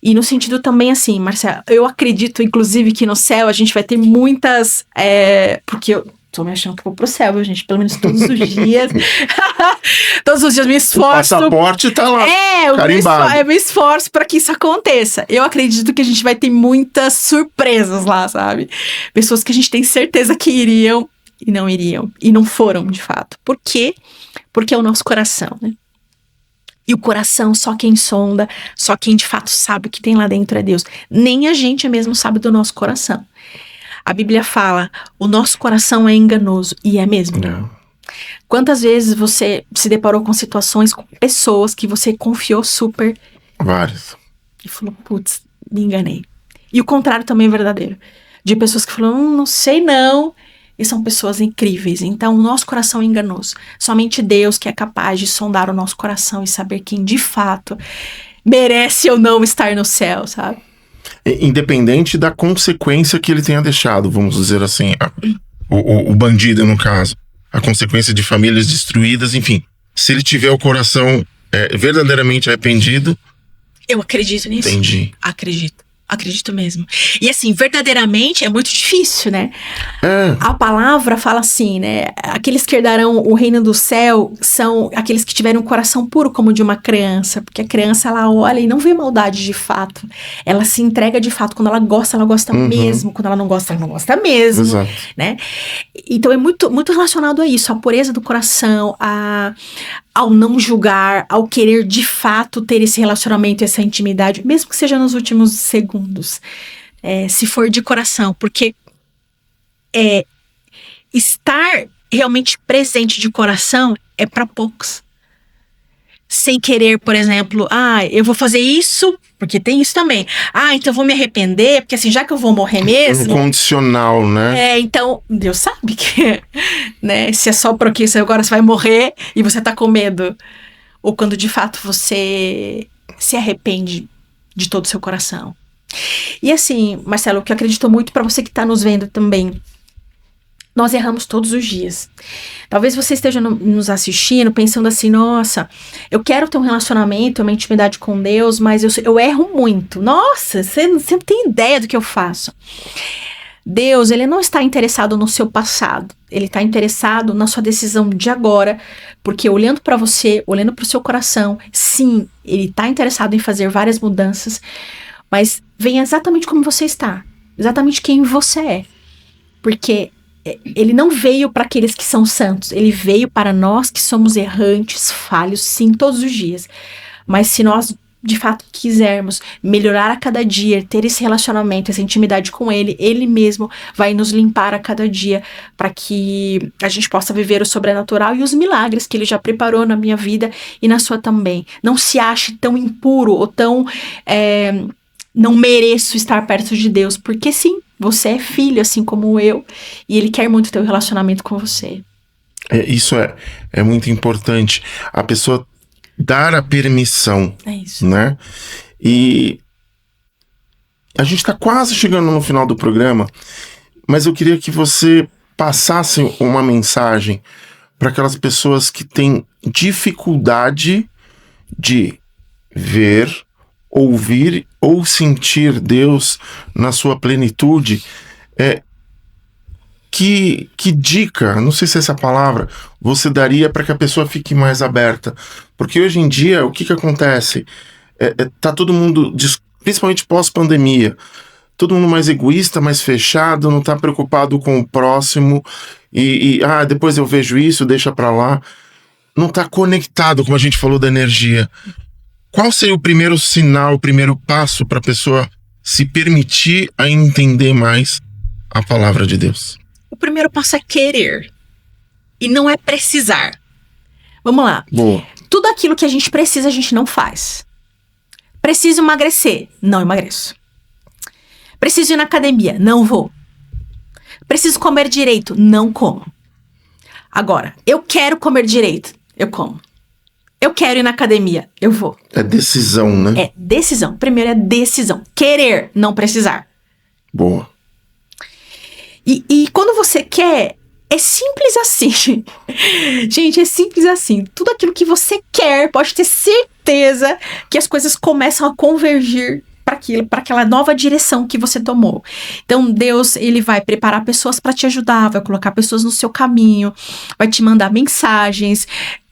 E no sentido também assim, Marcelo, eu acredito, inclusive, que no céu a gente vai ter muitas... porque eu tô me achando que vou pro céu, viu, gente? Pelo menos todos os dias. Todos os dias me esforço. O passaporte tá lá, carimbado. Eu me esforço para que isso aconteça. Eu acredito que a gente vai ter muitas surpresas lá, sabe? Pessoas que a gente tem certeza que iriam e não iriam. E não foram, de fato. Por quê? Porque é o nosso coração, né? E o coração, só quem sonda, só quem de fato sabe o que tem lá dentro é Deus. Nem a gente mesmo sabe do nosso coração. A Bíblia fala, o nosso coração é enganoso. E é mesmo. Não. Quantas vezes você se deparou com situações, com pessoas que você confiou super? Várias. E falou, putz, me enganei. E o contrário também é verdadeiro. De pessoas que falam, não sei não. E são pessoas incríveis. Então, o nosso coração é enganoso. Somente Deus que é capaz de sondar o nosso coração e saber quem de fato merece ou não estar no céu, sabe? Independente da consequência que ele tenha deixado, vamos dizer assim, o bandido no caso, a consequência de famílias destruídas, enfim, se ele tiver o coração verdadeiramente arrependido... Eu acredito nisso. Entendi. Acredito mesmo. E assim, verdadeiramente é muito difícil, né? A palavra fala assim, né? Aqueles que herdarão o reino do céu são aqueles que tiveram um coração puro como de uma criança. Porque a criança, ela olha e não vê maldade de fato. Ela se entrega de fato. Quando ela gosta mesmo. Quando ela não gosta mesmo. Exato. Né? Então é muito, muito relacionado a isso. A pureza do coração, ao não julgar, ao querer de fato ter esse relacionamento, essa intimidade, mesmo que seja nos últimos segundos, se for de coração, porque estar realmente presente de coração é para poucos. Sem querer, por exemplo, eu vou fazer isso, porque tem isso também. Então eu vou me arrepender, porque assim, já que eu vou morrer mesmo... Condicional, né? Então, Deus sabe que, né, se é só porque agora você vai morrer e você tá com medo. Ou quando de fato você se arrepende de todo o seu coração. E assim, Marcelo, o que eu acredito muito para você que tá nos vendo também, nós erramos todos os dias. Talvez você esteja nos assistindo pensando assim, nossa, eu quero ter um relacionamento, uma intimidade com Deus, mas eu erro muito. Nossa, você não tem ideia do que eu faço. Deus, ele não está interessado no seu passado. Ele está interessado na sua decisão de agora, porque olhando para você, olhando para o seu coração, sim, ele está interessado em fazer várias mudanças, mas venha exatamente como você está, exatamente quem você é. Porque ele não veio para aqueles que são santos, ele veio para nós que somos errantes, falhos, sim, todos os dias. Mas se nós, de fato, quisermos melhorar a cada dia, ter esse relacionamento, essa intimidade com ele, ele mesmo vai nos limpar a cada dia para que a gente possa viver o sobrenatural e os milagres que ele já preparou na minha vida e na sua também. Não se ache tão impuro ou tão... não mereço estar perto de Deus, porque sim, você é filho, assim como eu, e ele quer muito ter um relacionamento com você. Isso é muito importante. A pessoa dar a permissão, né? E a gente está quase chegando no final do programa, mas eu queria que você passasse uma mensagem para aquelas pessoas que têm dificuldade de ver, ouvir ou sentir Deus na sua plenitude. Que dica, não sei se é essa palavra, você daria para que a pessoa fique mais aberta? Porque hoje em dia, o que acontece? Tá todo mundo, principalmente pós-pandemia, todo mundo mais egoísta, mais fechado, não tá preocupado com o próximo, depois eu vejo isso, deixa para lá. Não tá conectado, como a gente falou da energia. Qual seria o primeiro sinal, o primeiro passo para a pessoa se permitir a entender mais a palavra de Deus? O primeiro passo é querer. E não é precisar. Vamos lá. Boa. Tudo aquilo que a gente precisa, a gente não faz. Preciso emagrecer. Não emagreço. Preciso ir na academia. Não vou. Preciso comer direito. Não como. Agora, eu quero comer direito. Eu como. Eu quero ir na academia. Eu vou. É decisão, né? É decisão. Primeiro é decisão. Querer, não precisar. Boa. E quando você quer, é simples assim. Gente, é simples assim. Tudo aquilo que você quer, pode ter certeza que as coisas começam a convergir para aquilo, para aquela nova direção que você tomou. Então, Deus, ele vai preparar pessoas para te ajudar, vai colocar pessoas no seu caminho, vai te mandar mensagens,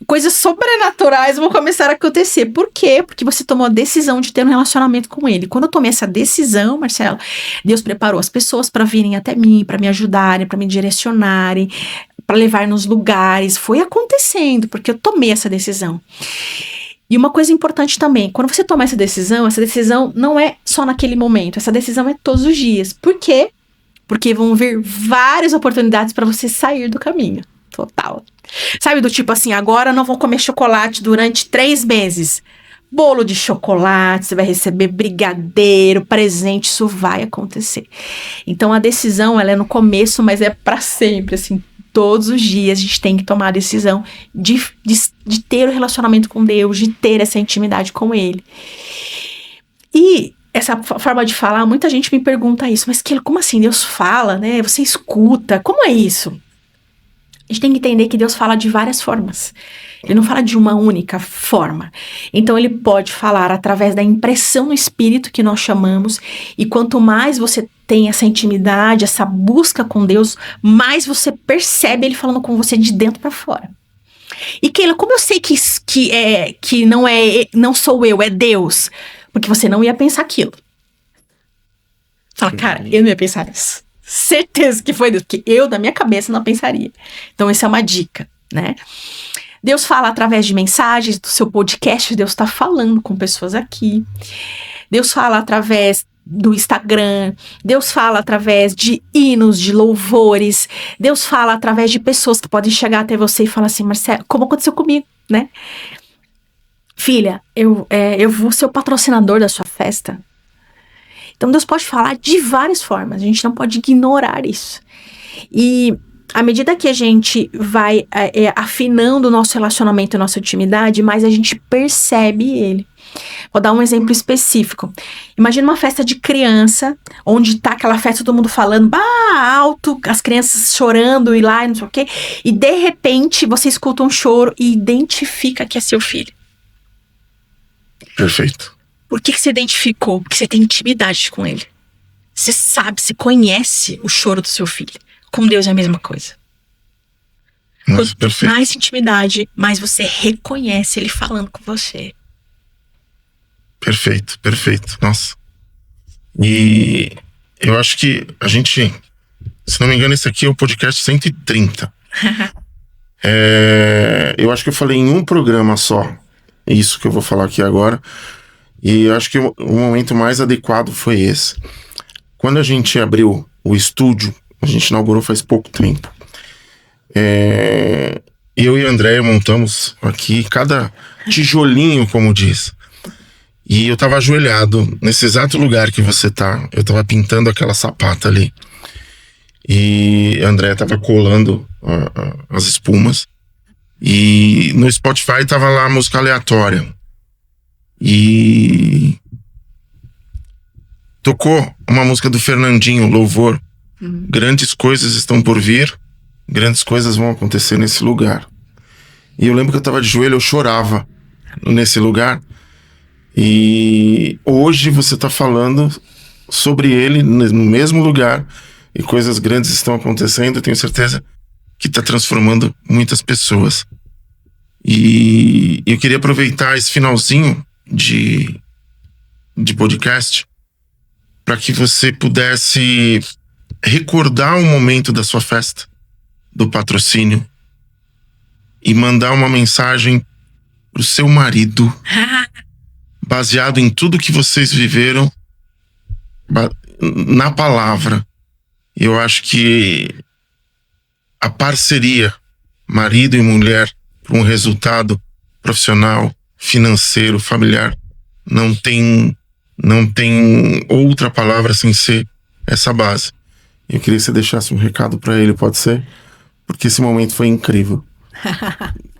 coisas sobrenaturais vão começar a acontecer. Por quê? Porque você tomou a decisão de ter um relacionamento com ele. Quando eu tomei essa decisão, Marcelo, Deus preparou as pessoas para virem até mim, para me ajudarem, para me direcionarem, para levar nos lugares. Foi acontecendo, porque eu tomei essa decisão. E uma coisa importante também, quando você toma essa decisão não é só naquele momento, essa decisão é todos os dias. Por quê? Porque vão vir várias oportunidades para você sair do caminho. Total. Sabe, do tipo assim, agora não vou comer chocolate durante 3 meses. Bolo de chocolate, você vai receber brigadeiro, presente, isso vai acontecer. Então a decisão, ela é no começo, mas é para sempre, assim. Todos os dias a gente tem que tomar a decisão de ter o relacionamento com Deus, de ter essa intimidade com Ele. E essa forma de falar, muita gente me pergunta isso, mas como assim Deus fala, né? Você escuta, como é isso? A gente tem que entender que Deus fala de várias formas. Ele não fala de uma única forma. Então ele pode falar através da impressão no espírito que nós chamamos, e quanto mais você tem essa intimidade, essa busca com Deus, mais você percebe ele falando com você de dentro para fora. E Keila, como eu sei que não sou eu, é Deus? Porque você não ia pensar aquilo. Fala, cara, eu não ia pensar nisso. Certeza que foi Deus, porque eu, na minha cabeça, não pensaria. Então, essa é uma dica, né? Deus fala através de mensagens do seu podcast, Deus está falando com pessoas aqui. Deus fala através do Instagram, Deus fala através de hinos, de louvores, Deus fala através de pessoas que podem chegar até você e falar assim, Marcela, como aconteceu comigo, né? Filha, eu vou ser o patrocinador da sua festa. Então Deus pode falar de várias formas, a gente não pode ignorar isso. E à medida que a gente vai afinando o nosso relacionamento, a nossa intimidade, mais a gente percebe ele. Vou dar um exemplo específico. Imagina uma festa de criança, onde tá aquela festa, todo mundo falando alto, as crianças chorando e lá, não sei o quê, e de repente você escuta um choro e identifica que é seu filho. Perfeito. Por que você identificou? Porque você tem intimidade com ele. Você sabe, você conhece o choro do seu filho. Com Deus é a mesma coisa. Nossa, perfeito. Mais intimidade, mais você reconhece ele falando com você. Perfeito, perfeito. Nossa. E eu acho que a gente, se não me engano, esse aqui é o podcast 130. Eu acho que eu falei em um programa só isso que eu vou falar aqui agora. E eu acho que o momento mais adequado foi esse. Quando a gente abriu o estúdio, a gente inaugurou faz pouco tempo. Eu e a Andréia montamos aqui cada tijolinho, como diz. E eu tava ajoelhado nesse exato lugar que você tá. Eu tava pintando aquela sapata ali. E a Andréia tava colando as espumas. E no Spotify tava lá a música aleatória. E tocou uma música do Fernandinho, Louvor. Grandes coisas estão por vir, grandes coisas vão acontecer nesse lugar. E eu lembro que eu tava de joelho, eu chorava nesse lugar. E hoje você tá falando sobre ele no mesmo lugar, e coisas grandes estão acontecendo. Eu tenho certeza que tá transformando muitas pessoas. E eu queria aproveitar esse finalzinho de podcast para que você pudesse recordar um momento da sua festa, do patrocínio, e mandar uma mensagem pro seu marido, baseado em tudo que vocês viveram na palavra. Eu acho que a parceria marido e mulher para um resultado profissional, financeiro, familiar, não tem outra palavra sem ser essa base. Eu queria que você deixasse um recado para ele, pode ser? Porque esse momento foi incrível.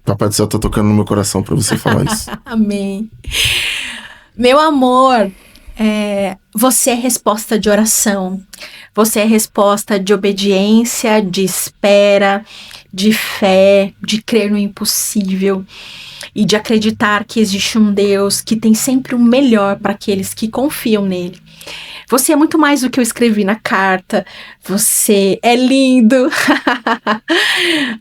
Papai do Céu tá tocando no meu coração para você falar isso. Amém. Meu amor, você é resposta de oração. Você é resposta de obediência, de espera, de fé, de crer no impossível e de acreditar que existe um Deus que tem sempre o melhor para aqueles que confiam nele. Você é muito mais do que eu escrevi na carta. Você é lindo.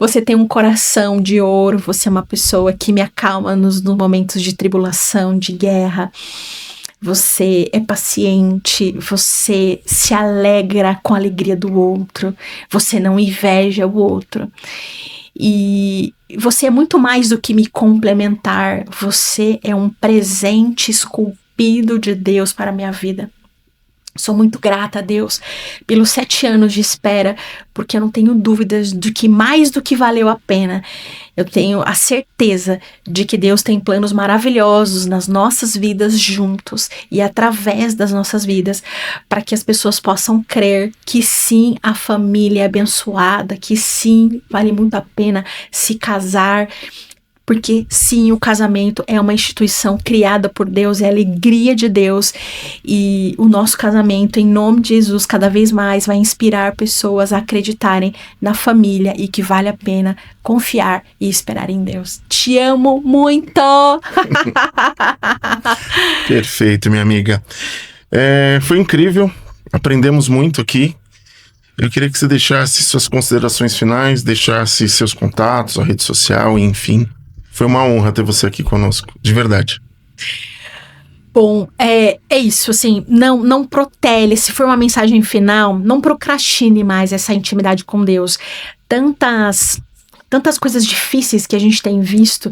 Você tem um coração de ouro. Você é uma pessoa que me acalma nos momentos de tribulação, de guerra. Você é paciente, você se alegra com a alegria do outro, você não inveja o outro. E você é muito mais do que me complementar, você é um presente esculpido de Deus para a minha vida. Sou muito grata a Deus pelos 7 anos de espera, porque eu não tenho dúvidas de que mais do que valeu a pena. Eu tenho a certeza de que Deus tem planos maravilhosos nas nossas vidas juntos e através das nossas vidas, para que as pessoas possam crer que sim, a família é abençoada, que sim, vale muito a pena se casar. Porque sim, o casamento é uma instituição criada por Deus, é a alegria de Deus. E o nosso casamento, em nome de Jesus, cada vez mais vai inspirar pessoas a acreditarem na família e que vale a pena confiar e esperar em Deus. Te amo muito! Perfeito, minha amiga. Foi incrível, aprendemos muito aqui. Eu queria que você deixasse suas considerações finais, deixasse seus contatos, a rede social, enfim. Foi uma honra ter você aqui conosco, de verdade. Bom, é isso, assim, não protele, se for uma mensagem final, não procrastine mais essa intimidade com Deus. Tantas coisas difíceis que a gente tem visto,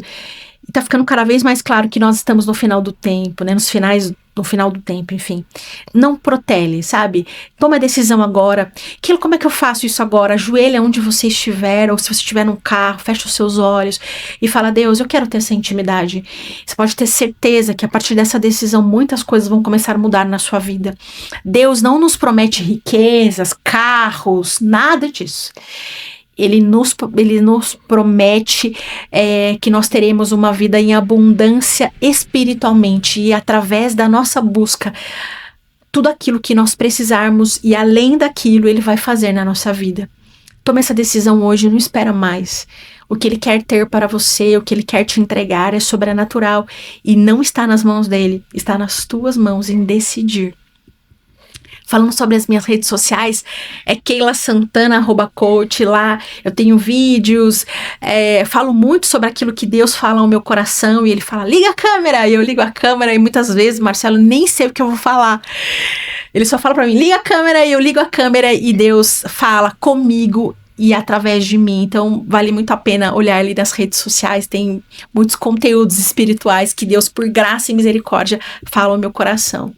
e tá ficando cada vez mais claro que nós estamos no final do tempo, né, nos finais no final do tempo, enfim. Não protele, sabe? Toma a decisão agora. Como é que eu faço isso agora? Ajoelha onde você estiver, ou se você estiver num carro, fecha os seus olhos e fala: Deus, eu quero ter essa intimidade. Você pode ter certeza que a partir dessa decisão muitas coisas vão começar a mudar na sua vida. Deus não nos promete riquezas, carros, nada disso. Ele nos promete que nós teremos uma vida em abundância espiritualmente, e através da nossa busca, tudo aquilo que nós precisarmos e além daquilo Ele vai fazer na nossa vida. Tome essa decisão hoje, não espera mais. O que Ele quer ter para você, o que Ele quer te entregar é sobrenatural e não está nas mãos dEle, está nas tuas mãos em decidir. Falando sobre as minhas redes sociais, é Keila Santana @coach. Lá eu tenho vídeos, falo muito sobre aquilo que Deus fala ao meu coração, e Ele fala: liga a câmera, e eu ligo a câmera, e muitas vezes, Marcelo, nem sei o que eu vou falar. Ele só fala pra mim: liga a câmera, e eu ligo a câmera, e Deus fala comigo e através de mim. Então vale muito a pena olhar ali nas redes sociais, tem muitos conteúdos espirituais que Deus, por graça e misericórdia, fala ao meu coração.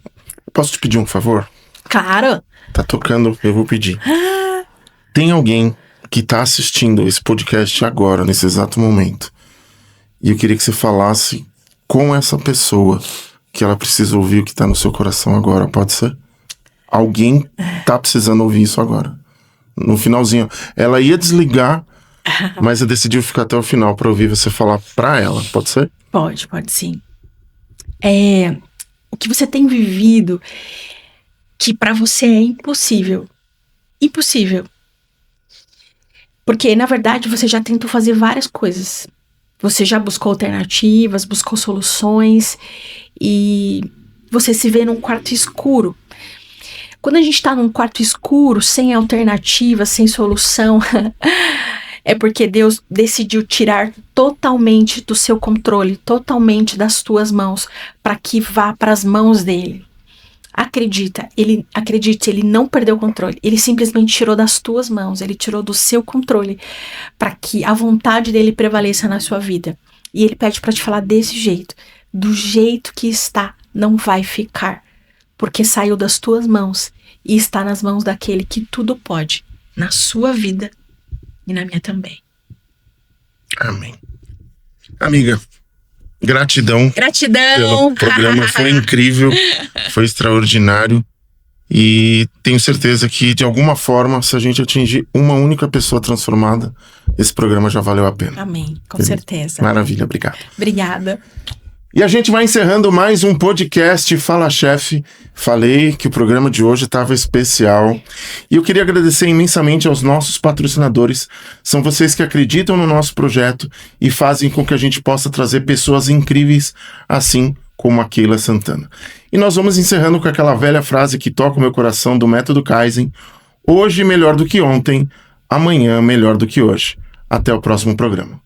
Posso te pedir um favor? Claro. Tá tocando, eu vou pedir. Tem alguém que tá assistindo esse podcast agora, nesse exato momento, e eu queria que você falasse com essa pessoa que ela precisa ouvir o que tá no seu coração agora, pode ser? Alguém tá precisando ouvir isso agora. No finalzinho, ela ia desligar, mas ela decidiu ficar até o final pra ouvir você falar pra ela, pode ser? Pode sim. O que você tem vivido que pra você é impossível. Impossível. Porque, na verdade, você já tentou fazer várias coisas. Você já buscou alternativas, buscou soluções, e você se vê num quarto escuro. Quando a gente tá num quarto escuro, sem alternativa, sem solução, é porque Deus decidiu tirar totalmente do seu controle, totalmente das tuas mãos, para que vá para as mãos dele. Acredite, ele não perdeu o controle, ele simplesmente tirou das tuas mãos, ele tirou do seu controle, para que a vontade dele prevaleça na sua vida. E ele pede para te falar desse jeito: do jeito que está, não vai ficar, porque saiu das tuas mãos e está nas mãos daquele que tudo pode, na sua vida e na minha também. Amém. Amiga, gratidão pelo programa, foi incrível, foi extraordinário, e tenho certeza que de alguma forma, se a gente atingir uma única pessoa transformada, esse programa já valeu a pena. Amém, com certeza. Maravilha, obrigado. Obrigada. E a gente vai encerrando mais um podcast Fala Chefe. Falei que o programa de hoje estava especial. E eu queria agradecer imensamente aos nossos patrocinadores. São vocês que acreditam no nosso projeto e fazem com que a gente possa trazer pessoas incríveis, assim como a Keila Santana. E nós vamos encerrando com aquela velha frase que toca o meu coração do Método Kaizen: hoje melhor do que ontem, amanhã melhor do que hoje. Até o próximo programa.